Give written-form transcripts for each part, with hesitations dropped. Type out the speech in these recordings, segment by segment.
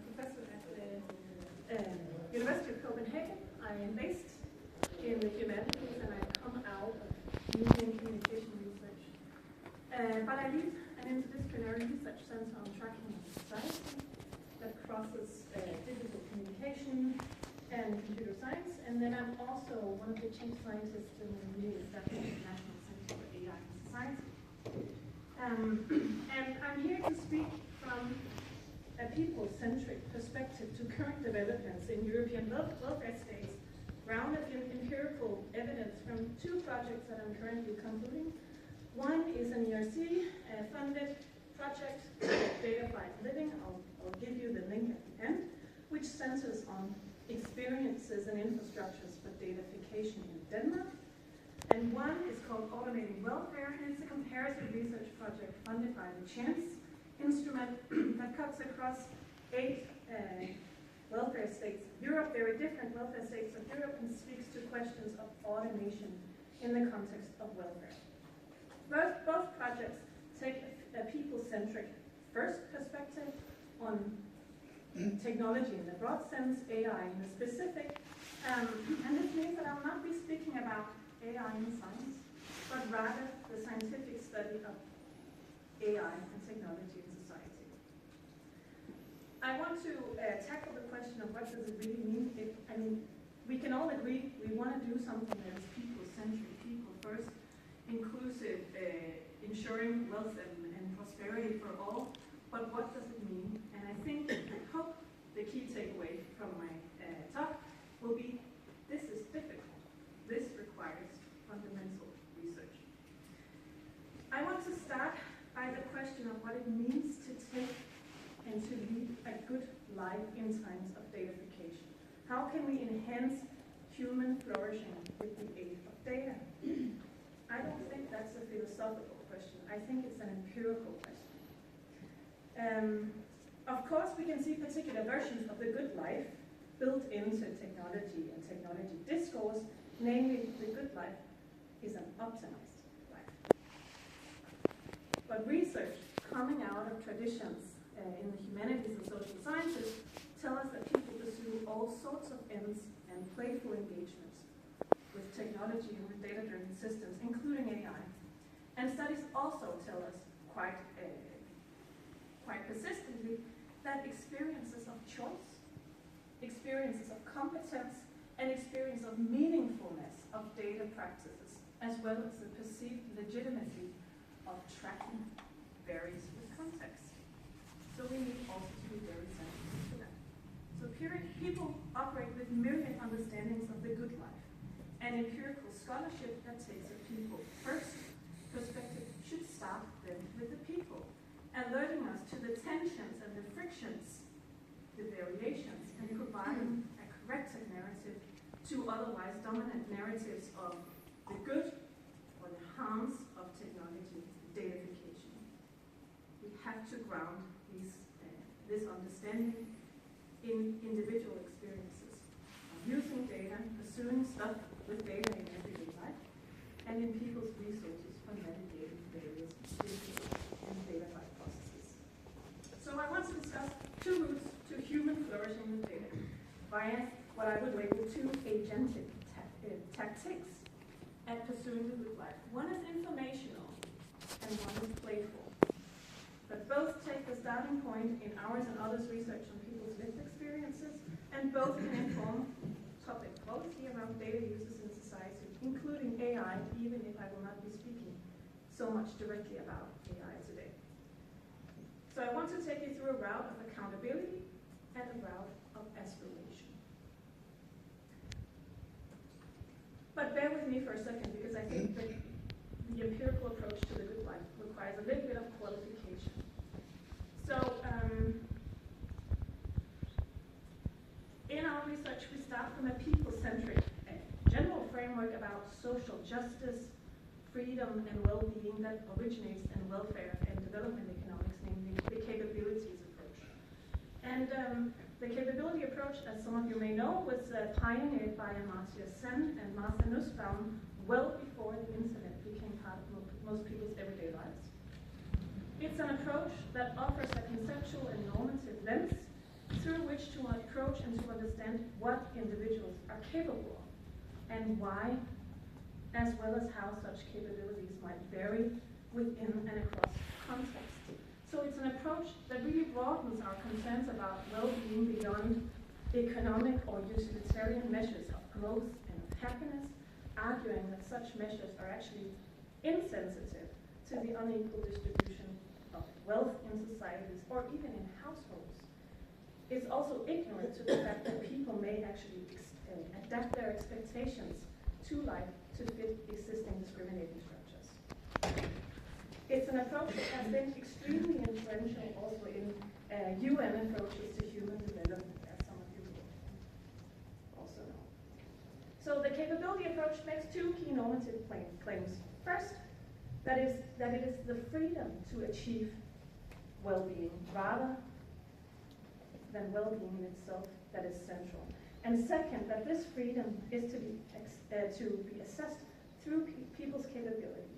professor at the University of Copenhagen. I am based in the humanities and I come out of media and communication research. But I lead an interdisciplinary research center on tracking of society that crosses digital communication and computer science. And then I'm also one of the chief scientists in the newly established National Center for AI in Society. And I'm here to speak from a people-centric perspective to current developments in European welfare states, grounded in empirical evidence from two projects that I'm currently concluding. One is an ERC-funded project, Datafield Living. I'll give you the link at the end, which centers on experiences and infrastructures for datafication in Denmark. And one is called Automating Welfare, and it's a comparative research project funded by the Chance instrument that cuts across 8 welfare states of Europe, very different welfare states of Europe, and speaks to questions of automation in the context of welfare. Both projects take a people-centric first perspective on technology in the broad sense, AI in the specific, and this means that I will not be speaking about AI in science, but rather the scientific study of AI and technology in society. I want to tackle the question of what does it really mean. I mean, we can all agree we want to do something that is people-centric, people first, inclusive, ensuring wealth and prosperity for all, but what does it mean? And I think, I hope the key takeaway from my talk will be, this is difficult. This requires fundamental research. I want to start by the question of what it means to take and to lead a good life in times of datafication. How can we enhance human flourishing with the aid of data? I don't think that's a philosophical question. I think it's an empirical question. Of course, we can see particular versions of the good life built into technology and technology discourse, namely the good life is an optimized life. But research coming out of traditions in the humanities and social sciences tell us that people pursue all sorts of ends and playful engagements with technology and with data-driven systems, including AI. And studies also tell us quite persistently that experiences of choice, experiences of competence, and experience of meaningfulness of data practices, as well as the perceived legitimacy of tracking, varies with context. So we need also to be very sensitive to that. So people operate with myriad understandings of the good life, and empirical scholarship that takes a people-first perspective should start then with the people, alerting us to the tensions and the frictions, the variations, and providing a corrective narrative to otherwise dominant narratives of the good or the harms of technology datafication. We have to ground this understanding in individual experiences of using data, pursuing stuff with data in everyday life, and in people's resources for navigating various digital and data-like processes. So I want to discuss two routes to human flourishing with data via what I would label two agentic tactics at pursuing the good life. One is informational and one is playful. But both take the starting point in ours and others' research on people's lived experiences, and both can inform public policy around data uses in society, including AI, even if I will not be speaking so much directly about AI today. So I want to take you through a route of accountability and a route of aspiration. But bear with me for a second, because I think that the empirical approach to the good life requires a little bit of qualification. So, in our research, we start from a people-centric general framework about social justice, freedom, and well-being that originates in welfare and development economics, namely the capabilities approach. And the capability approach, as some of you may know, was pioneered by Amartya Sen and Martha Nussbaum well before the internet became part of most people's everyday lives. It's an approach that offers a conceptual and normative lens through understand what individuals are capable of and why, as well as how such capabilities might vary within and across contexts. So it's an approach that really broadens our concerns about well-being beyond economic or utilitarian measures of growth and of happiness, arguing that such measures are actually insensitive to the unequal distribution of wealth in societies or even in households. It's also ignorant to the fact that people may actually adapt their expectations to life to fit existing discriminating structures. It's an approach that has been extremely influential also in UN approaches to human development, as some of you will also know. So the capability approach makes two key normative claims. First, that it is the freedom to achieve well-being rather than well-being in itself that is central. And second, that this freedom is to be assessed through people's capabilities.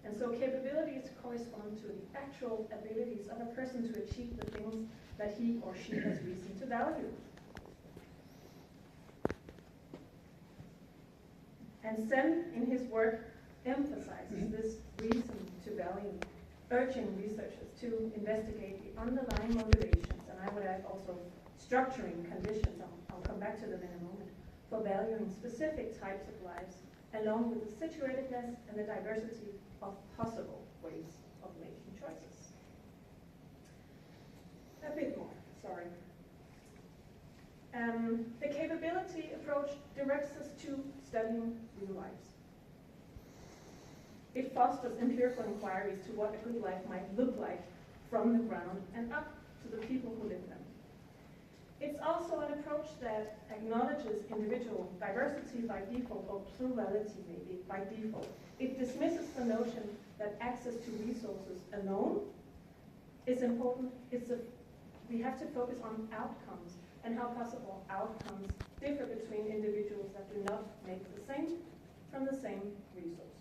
And so capabilities correspond to the actual abilities of a person to achieve the things that he or she has reason to value. And Sen, in his work, emphasizes this reason to value, urging researchers to investigate the underlying motivations, and I would add also structuring conditions, I'll come back to them in a moment, for valuing specific types of lives, along with the situatedness and the diversity of possible ways of making choices. A bit more, sorry. The capability approach directs us to studying real lives. It fosters empirical inquiries to what a good life might look like from the ground and up to the people who live them. It's also an approach that acknowledges individual diversity by default, or plurality maybe by default. It dismisses the notion that access to resources alone is important. We have to focus on outcomes and how possible outcomes differ between individuals that do not make the same from the same resources.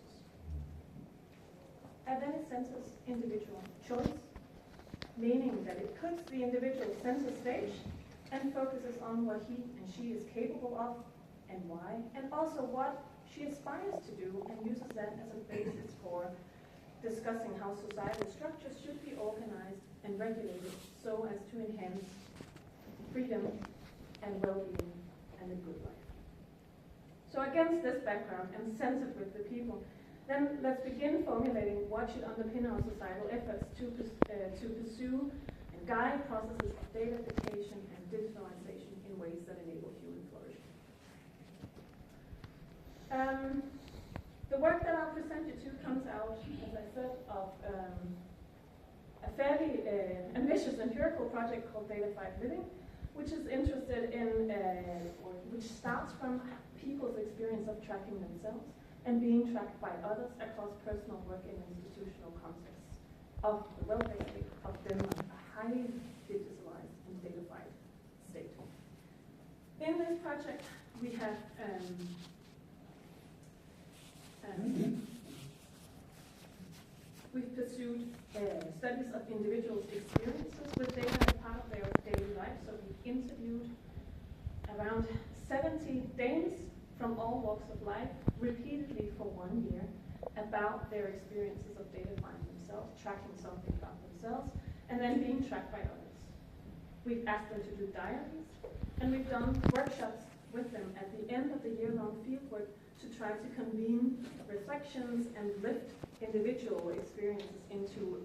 And then it centers individual choice, meaning that it puts the individual center stage and focuses on what he and she is capable of and why, and also what she aspires to do, and uses that as a basis for discussing how societal structures should be organized and regulated so as to enhance freedom and well-being and a good life. So against this background and centered with the people, then let's begin formulating what should underpin our societal efforts to pursue and guide processes of datafication and digitalization in ways that enable human flourishing. The work that I'll present you to comes out, as I said, of a fairly ambitious empirical project called Datafield Living, which is interested in, which starts from people's experience of tracking themselves and being tracked by others across personal, work, and institutional contexts of the welfare state of Denmark, a highly digitalized and datafied state. In this project, we have we've pursued studies of individuals' experiences with data as part of their daily life. So we interviewed around 70 Danes from all walks of life repeatedly for 1 year about their experiences of datafying themselves, tracking something about themselves, and then being tracked by others. We've asked them to do diaries, and we've done workshops with them at the end of the year-long fieldwork to try to convene reflections and lift individual experiences into,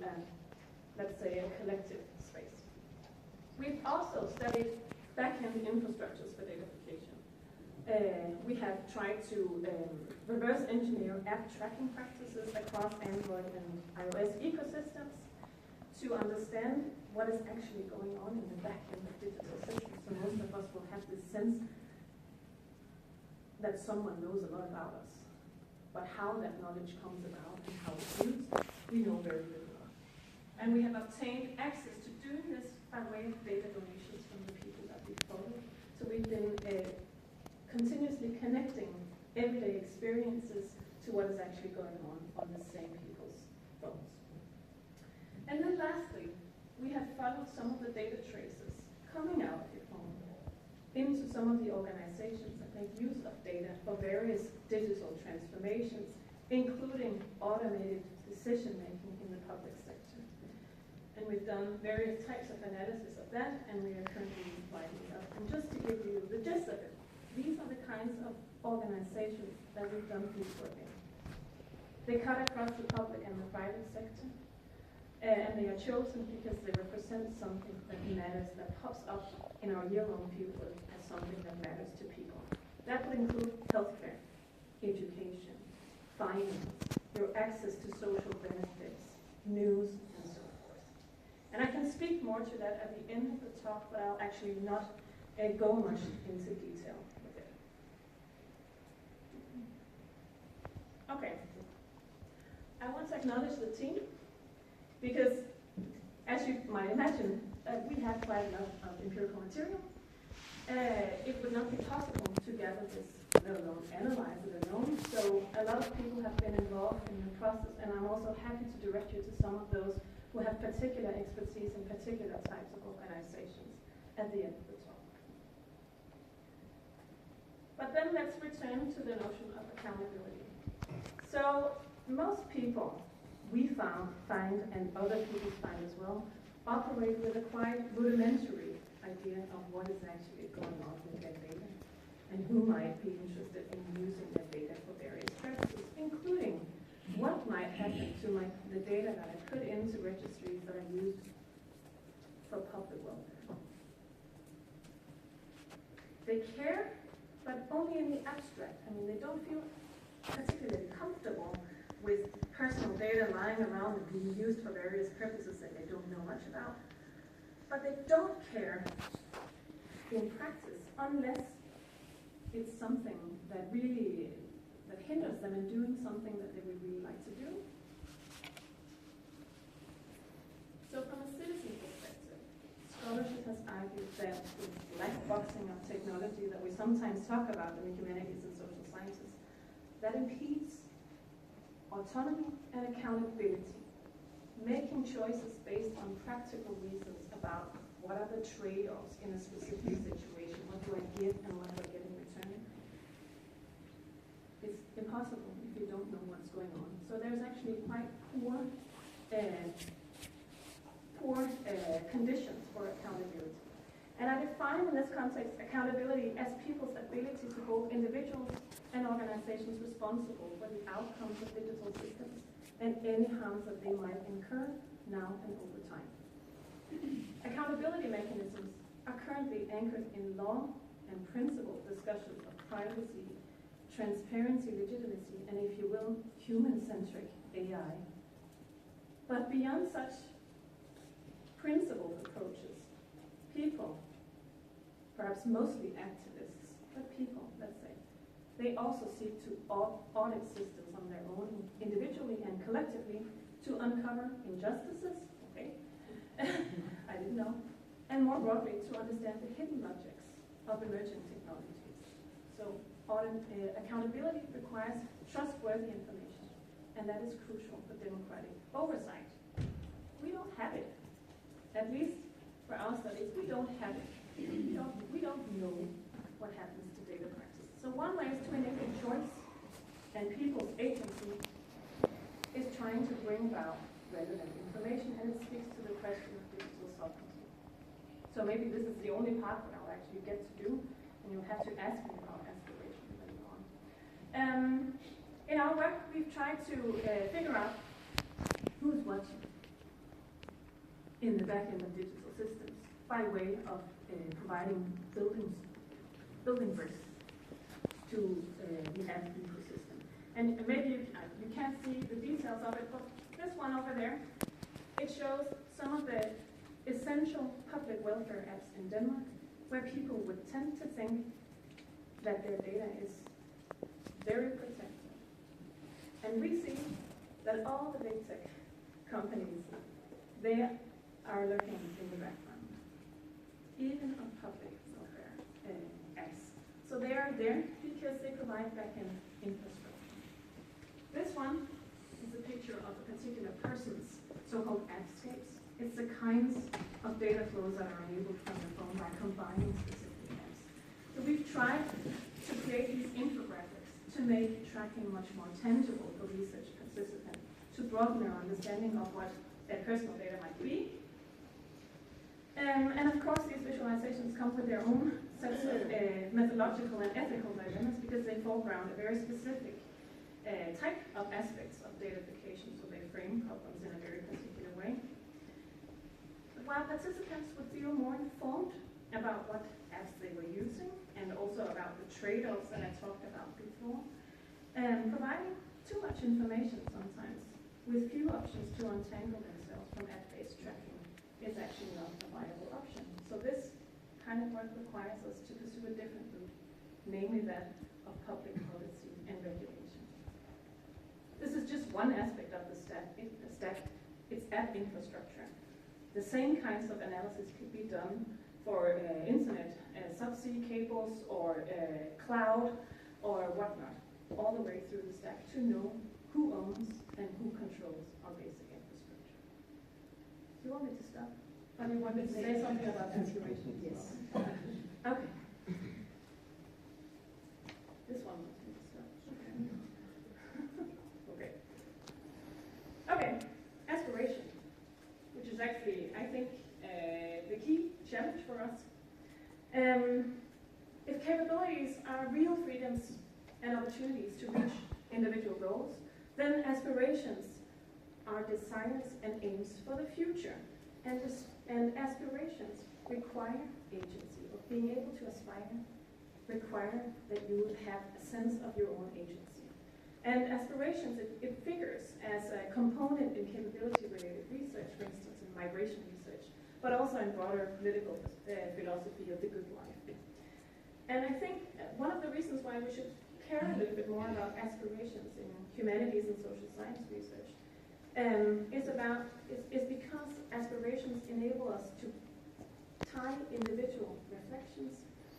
let's say, a collective space. We've also studied back-end infrastructures for datafication. We have tried to reverse engineer app tracking practices across Android and iOS ecosystems to understand what is actually going on in the back end of digital systems. So most of us will have this sense that someone knows a lot about us, but how that knowledge comes about and how it's used, we know very little of. And we have obtained access to doing this by way of data donations from the people that we follow. So we've been continuously connecting everyday experiences to what is actually going on the same people's phones. And then lastly, we have followed some of the data traces coming out of your phone into some of the organizations that make use of data for various digital transformations, including automated decision-making in the public sector. And we've done various types of analysis of that, and we are currently winding up. And just to give you the gist of it, these are the kinds of organizations that we've done this work in. They cut across the public and the private sector, and they are chosen because they represent something that matters, that pops up in our year-long fieldwork as something that matters to people. That would include healthcare, education, finance, your access to social benefits, news, and so forth. And I can speak more to that at the end of the talk, but I'll actually not go much into detail with it. Okay. I want to acknowledge the team, because as you might imagine, we have quite a lot of empirical material. It would not be possible to gather this, let alone analyze it alone. So a lot of people have been involved in the process, and I'm also happy to direct you to some of those who have particular expertise in particular types of organizations at the end of the talk. But then let's return to the notion of accountability. So most people we find, and other people find as well, operate with a quite rudimentary idea of what is actually going on with their data and who might be interested in using their data for various purposes, including what might happen to the data that I put into registries that are used for public welfare. They care, but only in the abstract. I mean, they don't feel particularly comfortable with personal data lying around and being used for various purposes that they don't know much about. But they don't care in practice unless it's something that really hinders them in doing something that they would really like to do. So from a citizen perspective, scholarship has argued that the black boxing of technology that we sometimes talk about in the humanities and social sciences, that impedes autonomy and accountability, making choices based on practical reasons about what are the trade-offs in a specific situation, what do I give and what do I get in return. It's impossible if you don't know what's going on. So there's actually quite poor conditions for accountability. And I define in this context accountability as people's ability to hold individuals and organizations responsible for the outcomes of digital systems and any harms that they might incur now and over time. Accountability mechanisms are currently anchored in law and principle discussions of privacy, transparency, legitimacy, and if you will, human-centric AI. But beyond such principled approaches, people, perhaps mostly activists, but people, let's say, they also seek to audit systems on their own, individually and collectively, to uncover injustices, okay, I didn't know, and more broadly, to understand the hidden logics of emerging technologies. So accountability requires trustworthy information, and that is crucial for democratic oversight. We don't have it. At least for our studies, we don't have it. We don't know what happens to data practice. So one way is to enable choice, and people's agency is trying to bring about relevant information, and it speaks to the question of digital sovereignty. So maybe this is the only part that I'll actually get to do, and you'll have to ask me about aspiration later on. In our work, we've tried to figure out who's watching in the back end of digital systems by way of providing building bricks to the app ecosystem. And maybe you can't see the details of it, but this one over there, it shows some of the essential public welfare apps in Denmark where people would tend to think that their data is very protected. And we see that all the big tech companies, they are looking in the background, even on public welfare apps. So they are there because they provide back-end infrastructure. This one is a picture of a particular person's so-called appscapes. It's the kinds of data flows that are enabled from the phone by combining specific apps. So we've tried to create these infographics to make tracking much more tangible for research participants, to broaden their understanding of what their personal data might be. And of course, these visualizations come with their own sets of methodological and ethical dilemmas because they foreground a very specific type of aspects of datafication, so they frame problems in a very particular way. But while participants would feel more informed about what apps they were using and also about the trade-offs that I talked about before, providing too much information sometimes with few options to untangle themselves from app-based tracking is actually not a viable option. So this kind of work requires us to pursue a different route, namely that of public policy and regulation. This is just one aspect of the stack. It's app infrastructure. The same kinds of analysis could be done for internet, subsea cables, or cloud, or whatnot, all the way through the stack to know who owns and who controls our basic infrastructure. Do you want me to stop? Or do you want me to say something about aspirations? Yes. Okay. This one wants me to stop. Okay. Okay. Aspiration, which is actually, I think, the key challenge for us. If capabilities are real freedoms and opportunities to reach individual goals, then aspirations are desires and aims for the future. And aspirations require agency, or being able to aspire require that you would have a sense of your own agency. And aspirations, it figures as a component in capability-related research, for instance, in migration research, but also in broader political philosophy of the good life. And I think one of the reasons why we should care a little bit more about aspirations in humanities and social science research is because aspirations enable us to tie individual reflections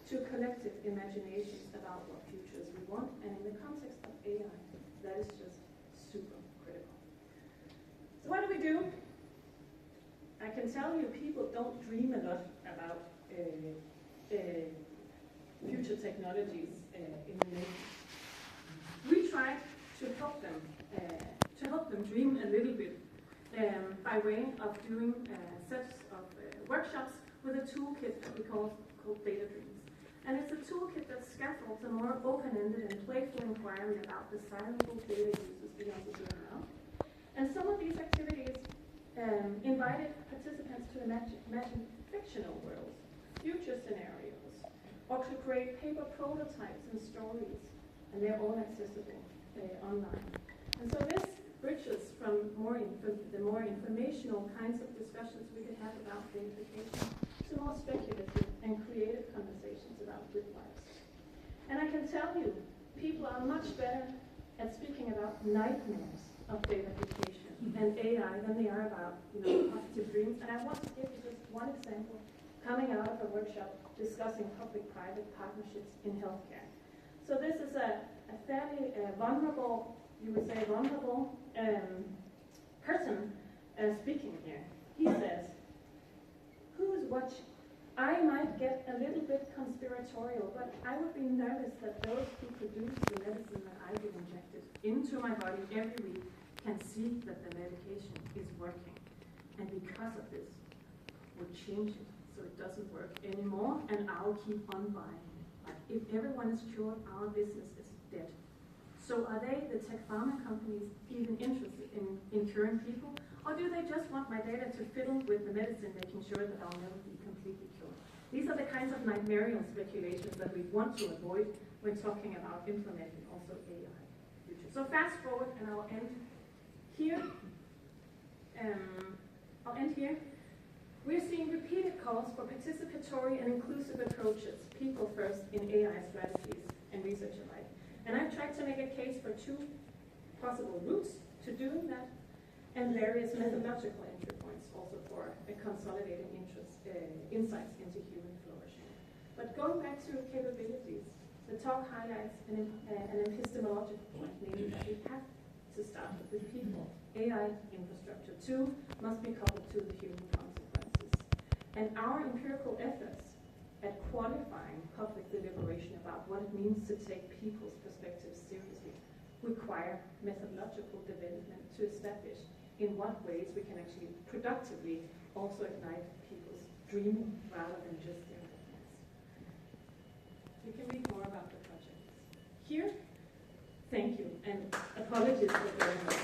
to collective imaginations about what futures we want, and in the context of AI, that is just super critical. So what do? I can tell you people don't dream a lot about future technologies in the nation. We try to help them dream a little bit by way of doing sets of workshops with a toolkit that we call Data Dreams. And it's a toolkit that scaffolds a more open-ended and playful inquiry about desirable data uses beyond the here and now. And some of these activities invited participants to imagine fictional worlds, future scenarios, or to create paper prototypes and stories, and they're all accessible online. And so this bridges from the more informational kinds of discussions we could have about datafication to more speculative and creative conversations about good lives. And I can tell you, people are much better at speaking about nightmares of datafication and AI than they are about positive dreams. And I want to give you just one example coming out of a workshop discussing public-private partnerships in healthcare. So this is a fairly vulnerable, you would say vulnerable person speaking here. He says, who's watching? I might get a little bit conspiratorial, but I would be nervous that those who produce the medicine that I get injected into my body every week can see that the medication is working. And because of this, would change it so it doesn't work anymore, and I'll keep on buying it. Like, if everyone is cured, our business is dead. So are they, the tech pharma companies, even interested in curing people? Or do they just want my data to fiddle with the medicine, making sure that I'll never be completely cured? These are the kinds of nightmarial speculations that we want to avoid when talking about implementing also AI future. So fast forward, and I'll end here. We're seeing repeated calls for participatory and inclusive approaches, people first in AI strategies and research alike. And I've tried to make a case for two possible routes to doing that, and various methodological entry points also for consolidating insights into human flourishing. But going back to capabilities, the talk highlights an epistemological point, namely that we have to start with people. AI infrastructure too must be coupled to the human consequences. And our empirical efforts at qualifying public deliberation about what it means to take people's perspectives seriously require methodological development to establish in what ways we can actually productively also ignite people's dreaming rather than just their ideas. You can read more about the project here. Thank you, and apologies for going on.